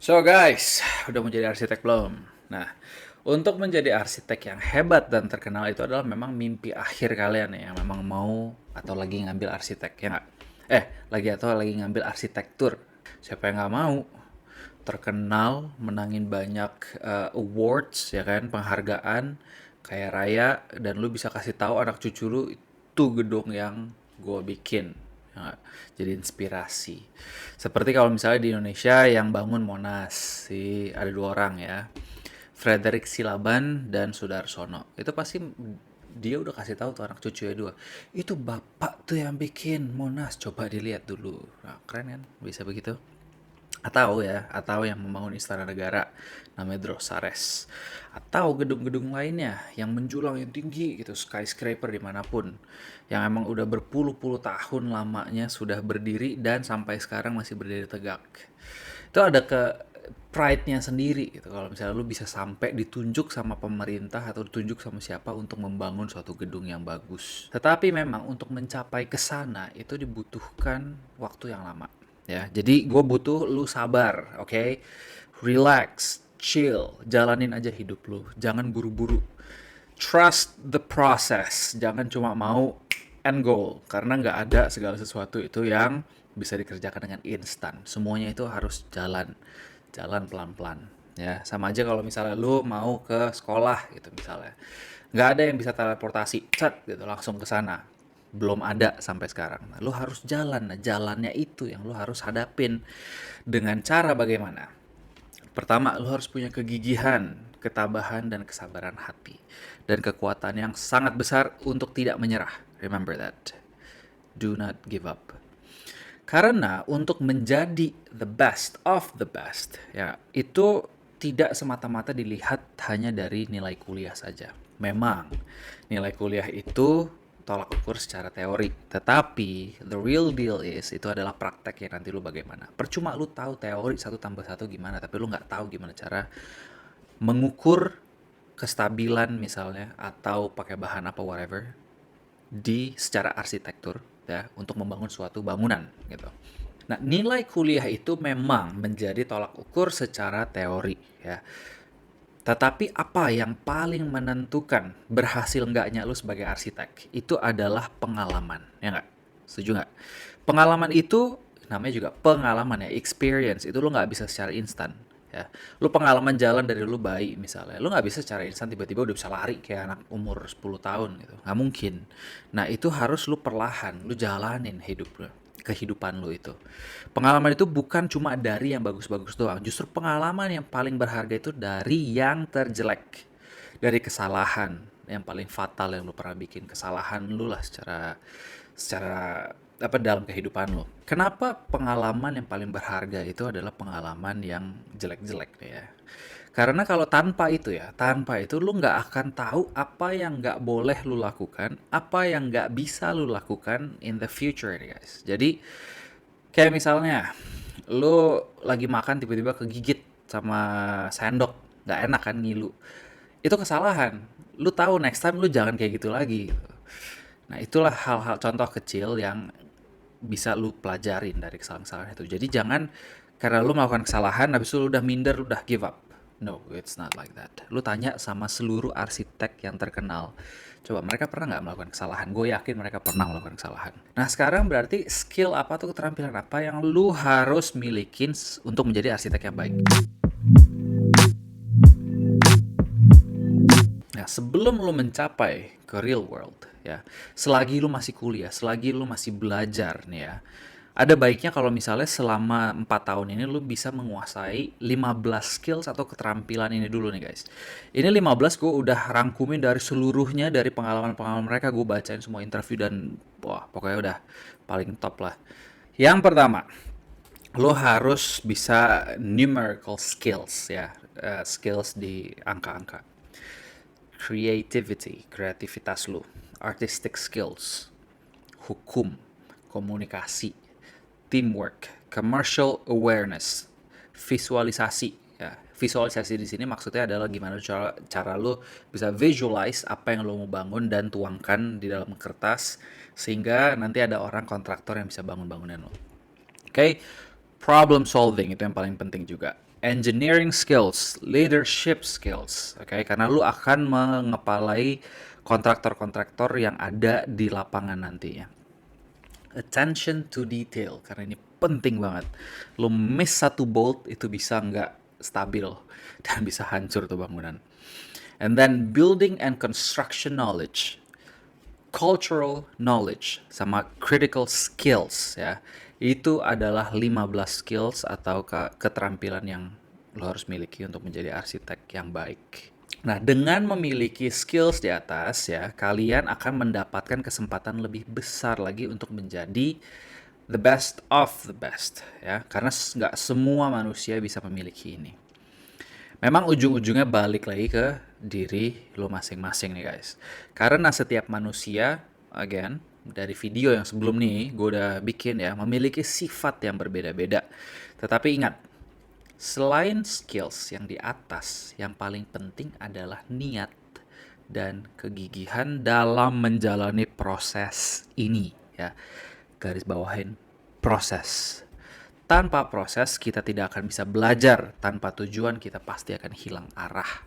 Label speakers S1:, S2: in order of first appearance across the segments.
S1: So guys, udah mau jadi arsitek belum? Nah, untuk menjadi arsitek yang hebat dan terkenal itu adalah memang mimpi akhir kalian ya, yang memang mau atau lagi ngambil arsitek, ya nggak? Lagi ngambil arsitektur. Siapa yang nggak mau? Terkenal, menangin banyak awards, ya kan, penghargaan, kaya raya, dan lu bisa kasih tahu anak cucu lu itu gedung yang gue bikin. Ya, jadi inspirasi. Seperti kalau misalnya di Indonesia yang bangun Monas, ada dua orang ya, Frederick Silaban dan Sudarsono. Itu pasti dia udah kasih tahu tuh anak cucunya dua. Itu bapak tuh yang bikin Monas. Coba dilihat dulu. Nah, keren kan? Bisa begitu. Atau yang membangun istana negara namanya Drosares. Atau gedung-gedung lainnya yang menjulang yang tinggi gitu, skyscraper dimanapun. Yang emang udah berpuluh-puluh tahun lamanya sudah berdiri dan sampai sekarang masih berdiri tegak. Itu ada pride-nya sendiri gitu. Kalau misalnya lu bisa sampai ditunjuk sama pemerintah atau ditunjuk sama siapa untuk membangun suatu gedung yang bagus. Tetapi memang untuk mencapai ke sana itu dibutuhkan waktu yang lama. Ya, jadi gue butuh lu sabar, oke? Okay? Relax, chill, jalanin aja hidup lu. Jangan buru-buru. Trust the process. Jangan cuma mau end goal. Karena nggak ada segala sesuatu itu yang bisa dikerjakan dengan instan. Semuanya itu harus jalan. Jalan pelan-pelan. Ya, sama aja kalau misalnya lu mau ke sekolah gitu misalnya. Nggak ada yang bisa teleportasi, cat gitu langsung ke sana. Belum ada sampai sekarang. Nah, lu harus jalan. Nah, jalannya itu yang lu harus hadapin dengan cara bagaimana? Pertama, lu harus punya kegigihan, ketabahan, dan kesabaran hati. Dan kekuatan yang sangat besar untuk tidak menyerah. Remember that. Do not give up. Karena untuk menjadi the best of the best, ya, itu tidak semata-mata dilihat hanya dari nilai kuliah saja. Memang, nilai kuliah itu tolak ukur secara teori. Tetapi, the real deal itu adalah prakteknya nanti lu bagaimana. Percuma lu tahu teori satu tambah satu gimana, tapi lu nggak tahu gimana cara mengukur kestabilan misalnya, atau pakai bahan apa whatever, di secara arsitektur ya untuk membangun suatu bangunan gitu. Nah, nilai kuliah itu memang menjadi tolak ukur secara teori ya. Tetapi apa yang paling menentukan berhasil enggaknya lu sebagai arsitek itu adalah pengalaman, ya nggak? Setuju nggak? Pengalaman itu namanya juga pengalaman ya, experience itu lu nggak bisa secara instan. Ya, lu pengalaman jalan dari lu bayi misalnya, lu nggak bisa secara instan tiba-tiba udah bisa lari kayak anak umur 10 tahun gitu, nggak mungkin. Nah itu harus lu perlahan, lu jalanin hidup lu, kehidupan lu itu. Pengalaman itu bukan cuma dari yang bagus-bagus doang. Justru pengalaman yang paling berharga itu dari yang terjelek. Dari kesalahan yang paling fatal yang lu pernah bikin. Kesalahan lu lah secara apa dalam kehidupan lu. Kenapa pengalaman yang paling berharga itu adalah pengalaman yang jelek-jelek nih ya? Karena kalau tanpa itu lu nggak akan tahu apa yang nggak boleh lu lakukan, apa yang nggak bisa lu lakukan in the future nih guys. Jadi kayak misalnya, lu lagi makan tiba-tiba kegigit sama sendok, nggak enak kan ngilu. Itu kesalahan. Lu tahu next time lu jangan kayak gitu lagi. Nah, itulah hal-hal contoh kecil yang bisa lu pelajarin dari kesalahan-kesalahan itu. Jadi jangan karena lu melakukan kesalahan, habis itu lu udah minder, lu udah give up. No, it's not like that. Lu tanya sama seluruh arsitek yang terkenal. Coba mereka pernah nggak melakukan kesalahan? Gue yakin mereka pernah melakukan kesalahan. Nah sekarang berarti skill apa tuh keterampilan apa yang lu harus milikin untuk menjadi arsitek yang baik? Nah, sebelum lu mencapai ke real world, ya, selagi lu masih kuliah, selagi lu masih belajar nih ya, ada baiknya kalau misalnya selama 4 tahun ini lu bisa menguasai 15 skills atau keterampilan ini dulu nih guys. Ini 15 gue udah rangkumin dari seluruhnya, dari pengalaman-pengalaman mereka, gue bacain semua interview dan wah pokoknya udah paling top lah. Yang pertama, lo harus bisa numerical skills ya, skills di angka-angka, creativity, kreativitas lo, artistic skills, hukum, komunikasi, teamwork, commercial awareness, visualisasi. Ya, visualisasi di sini maksudnya adalah gimana cara lo bisa visualize apa yang lo mau bangun dan tuangkan di dalam kertas sehingga nanti ada orang kontraktor yang bisa bangun bangunan lo. Oke, problem solving itu yang paling penting juga. engineering skills, leadership skills, oke? Karena lu akan mengepalai kontraktor-kontraktor yang ada di lapangan nantinya. Attention to detail, karena ini penting banget. Lu miss satu bolt itu bisa nggak stabil dan bisa hancur tuh bangunan. And then building and construction knowledge, cultural knowledge, sama critical skills ya. Itu adalah 15 skills atau keterampilan yang lo harus miliki untuk menjadi arsitek yang baik. Nah, dengan memiliki skills di atas ya, kalian akan mendapatkan kesempatan lebih besar lagi untuk menjadi the best of the best ya, karena nggak semua manusia bisa memiliki ini. Memang ujung-ujungnya balik lagi ke diri lo masing-masing nih guys. Karena setiap manusia, again, dari video yang sebelum nih gue udah bikin ya, memiliki sifat yang berbeda-beda. Tetapi ingat, selain skills yang di atas, yang paling penting adalah niat dan kegigihan dalam menjalani proses ini ya. Garis bawahin proses. Tanpa proses, kita tidak akan bisa belajar. Tanpa tujuan, kita pasti akan hilang arah.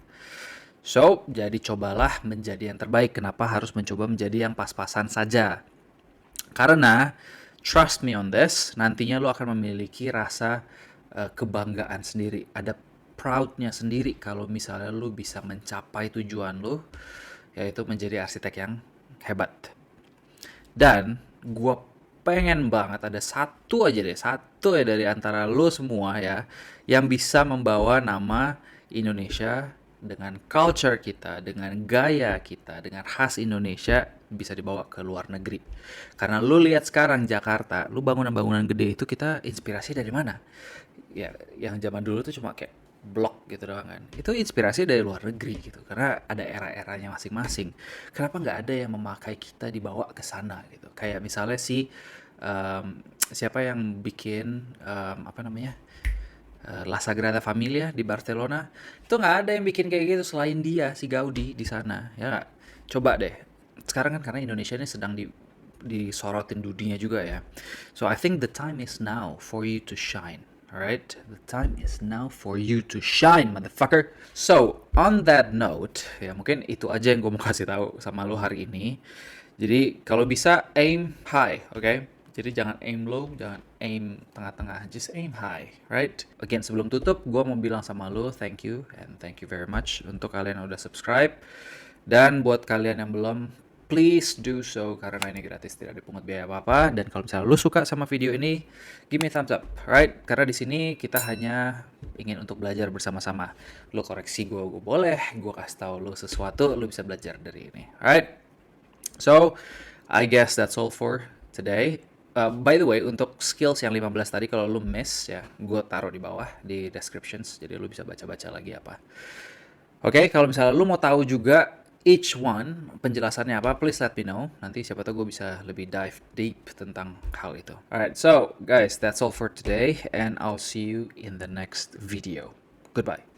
S1: So, jadi cobalah menjadi yang terbaik. Kenapa harus mencoba menjadi yang pas-pasan saja? Karena, trust me on this, nantinya lo akan memiliki rasa kebanggaan sendiri. Ada proudnya sendiri kalau misalnya lo bisa mencapai tujuan lo, yaitu menjadi arsitek yang hebat. Dan, gue pengen banget ada satu aja dari antara lo semua ya yang bisa membawa nama Indonesia dengan culture kita, dengan gaya kita, dengan khas Indonesia bisa dibawa ke luar negeri. Karena lo lihat sekarang Jakarta, lo bangunan-bangunan gede itu kita inspirasi dari mana? Ya, yang zaman dulu tuh cuma kayak blok gitu doang kan. Itu inspirasi dari luar negeri gitu. Karena ada era-eranya masing-masing. Kenapa nggak ada yang memakai kita dibawa ke sana gitu? Kayak misalnya siapa yang bikin La Sagrada Familia di Barcelona, itu nggak ada yang bikin kayak gitu selain dia, si Gaudi di sana ya nggak? Coba deh. Sekarang kan karena Indonesia ini sedang disorotin dunia juga ya. So I think the time is now for you to shine. Alright, the time is now for you to shine, motherfucker. So, on that note, ya mungkin itu aja yang gue mau kasih tahu sama lo hari ini. Jadi, kalau bisa aim high, okay? Jadi jangan aim low, jangan aim tengah-tengah, just aim high, right? Again, sebelum tutup, gue mau bilang sama lo, thank you, and thank you very much untuk kalian yang udah subscribe. Dan buat kalian yang belum, please do so, karena ini gratis, tidak dipungut biaya apa-apa. Dan kalau misalnya lu suka sama video ini, give me thumbs up, right? Karena di sini kita hanya ingin untuk belajar bersama-sama. Lu koreksi gue boleh, gue kasih tahu lu sesuatu, lu bisa belajar dari ini, right? So, I guess that's all for today. By the way, untuk skills yang 15 tadi, kalau lu miss ya, gue taruh di bawah di descriptions, jadi lu bisa baca-baca lagi apa. Oke, kalau misalnya lu mau tahu juga each one, penjelasannya apa, please let me know. Nanti siapa tahu gue bisa lebih dive deep tentang hal itu. Alright, so guys, that's all for today, and I'll see you in the next video. Goodbye.